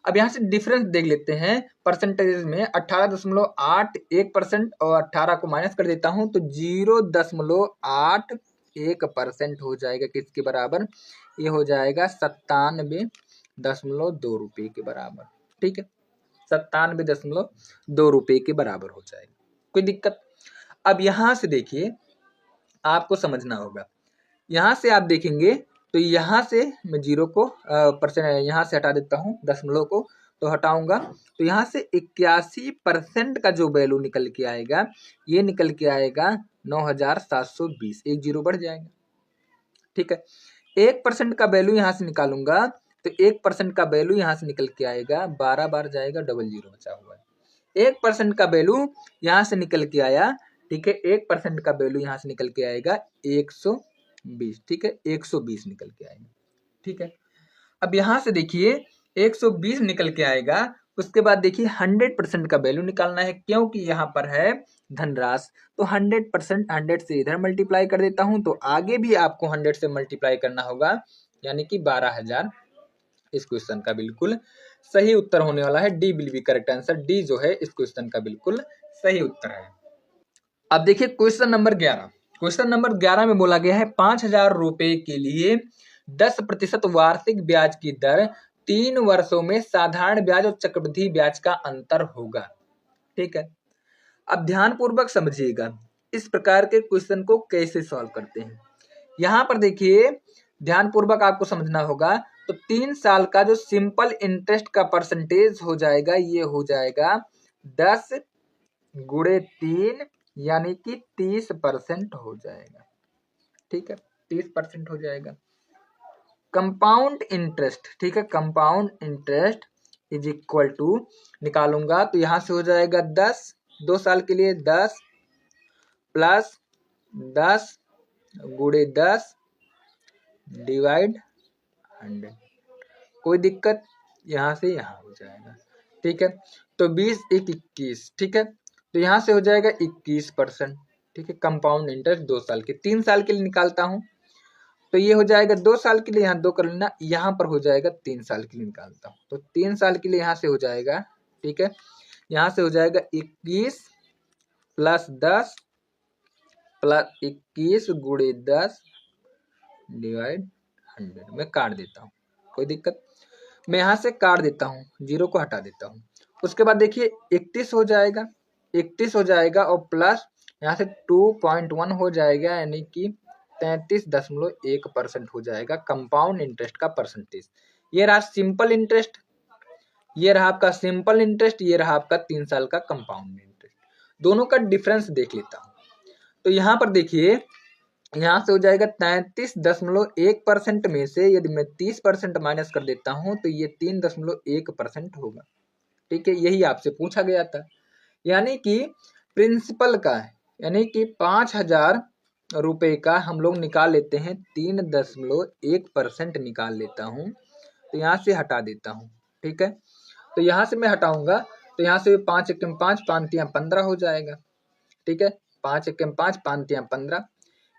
अब यहाँ से डिफरेंस देख लेते हैं परसेंटेज में। 18.81% और 18 को माइनस कर देता हूं तो 0.81% हो जाएगा किसके बराबर, ये हो जाएगा 97.2 रुपये के बराबर। ठीक है, 97.2 रुपये के बराबर हो जाएगा, कोई दिक्कत। अब यहां से देखिए आपको समझना होगा, यहां से आप देखेंगे तो यहां से मैं 0 को परसेंट यहां से हटा देता हूं, दशमलव को तो हटाऊंगा, तो यहां से 81% का जो वैल्यू निकल के आएगा, ये निकल के आएगा 9720, एक 0 बढ़ जाएगा। ठीक है, 1% का वैल्यू यहां से निकालूंगा तो 1% का वैल्यू यहां से निकल के आएगा, 12 बार जाएगा, डबल 0 बचा हुआ है। 1% का वैल्यू यहां से निकल के आया, ठीक है, 1% का वैल्यू यहां से निकल के आएगा 120, ठीक है, 120 निकल के आएगा। ठीक है, अब यहां से देखिए 120 निकल के आएगा, उसके बाद देखिए 100% का वैल्यू निकालना है, क्योंकि यहाँ पर है धनराशि, तो 100% 100 से इधर मल्टीप्लाई कर देता हूं, तो आगे भी आपको 100 से मल्टीप्लाई करना होगा, यानी कि 12,000। इस क्वेश्चन का बिल्कुल सही उत्तर होने वाला है, D will be correct answer. D जो है इस क्वेश्चन का बिल्कुल सही उत्तर है। अब देखिए क्वेश्चन नंबर 11। क्वेश्चन नंबर 11 में बोला गया है 5,000 रुपए के लिए 10% वार्षिक ब्याज की दर 3 वर्षों में साधारण ब्याज और चक्रवृद्धि ब्याज का अंतर होगा। ठीक है, अब ध्यान पूर्वक समझिएगा इस प्रकार के क्वेश्चन को कैसे सॉल्व करते हैं। यहां पर देखिए ध्यान पूर्वक आपको समझना होगा, तो 3 साल का जो सिंपल इंटरेस्ट का परसेंटेज हो जाएगा, ये हो जाएगा 10 गुणे 3, यानी कि 30% हो जाएगा। ठीक है, 30% हो जाएगा। कंपाउंड इंटरेस्ट, ठीक है, compound interest is equal to निकालूंगा तो यहां से हो जाएगा 10, 2 साल के लिए 10 प्लस 10 गुणे 10 डिवाइड 100, कोई दिक्कत, यहां से यहां हो जाएगा। ठीक है, तो 20 1 21, ठीक है, तो यहां से हो जाएगा 21%। ठीक है, कंपाउंड इंटरेस्ट 2 साल के, 3 साल के लिए निकालता हूं तो ये हो जाएगा 2 साल के लिए, यहाँ 2 कर लेना, यहाँ पर हो जाएगा 3 साल के लिए निकालता हूँ तो 3 साल के लिए यहाँ से हो जाएगा। ठीक है, यहाँ से हो जाएगा 21 प्लस 10 प्लस 21 गुणे 10 डिवाइड 100, मैं काट देता हूँ, कोई दिक्कत, मैं यहाँ से काट देता हूँ, 0 को हटा देता हूँ। उसके बाद देखिए 31 हो जाएगा, 31 हो जाएगा और प्लस यहाँ से 2.1 हो जाएगा, यानी कि 33.1% हो जाएगा कंपाउंड इंटरेस्ट का परसेंटेज। ये रहा सिंपल इंटरेस्ट, ये रहा आपका सिंपल इंटरेस्ट, ये रहा आपका 3 साल का कंपाउंड इंटरेस्ट। दोनों का डिफरेंस देख लेता हूँ, तो यहाँ पर देखिए यहाँ से हो जाएगा 33.1% में से यदि मैं 30% माइनस कर देता हूँ तो ये 3.1% होगा। ठीक है, यही आपसे पूछा गया था, यानी कि प्रिंसिपल का है, यानी कि 5,000 रुपए का हम लोग निकाल लेते हैं, 3.1% निकाल लेता हूँ, तो यहाँ से हटा देता हूँ। ठीक है, तो यहाँ से मैं हटाऊंगा तो यहाँ से 5 एकम 5 5 15 हो जाएगा। ठीक है, 5 एकम 5 5 15,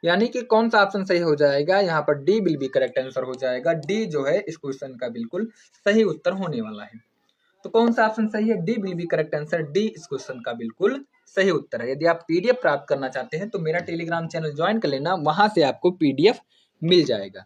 यानी कि कौन सा ऑप्शन सही हो जाएगा, यहाँ पर D will be correct answer हो जाएगा। डी जो है इस क्वेश्चन का बिल्कुल सही उत्तर होने वाला है। तो कौन सा ऑप्शन सही है, D will be correct answer. D इस क्वेश्चन का बिल्कुल सही उत्तर है। यदि आप पीडीएफ प्राप्त करना चाहते हैं तो मेरा टेलीग्राम चैनल ज्वाइन कर लेना, वहां से आपको पीडीएफ मिल जाएगा।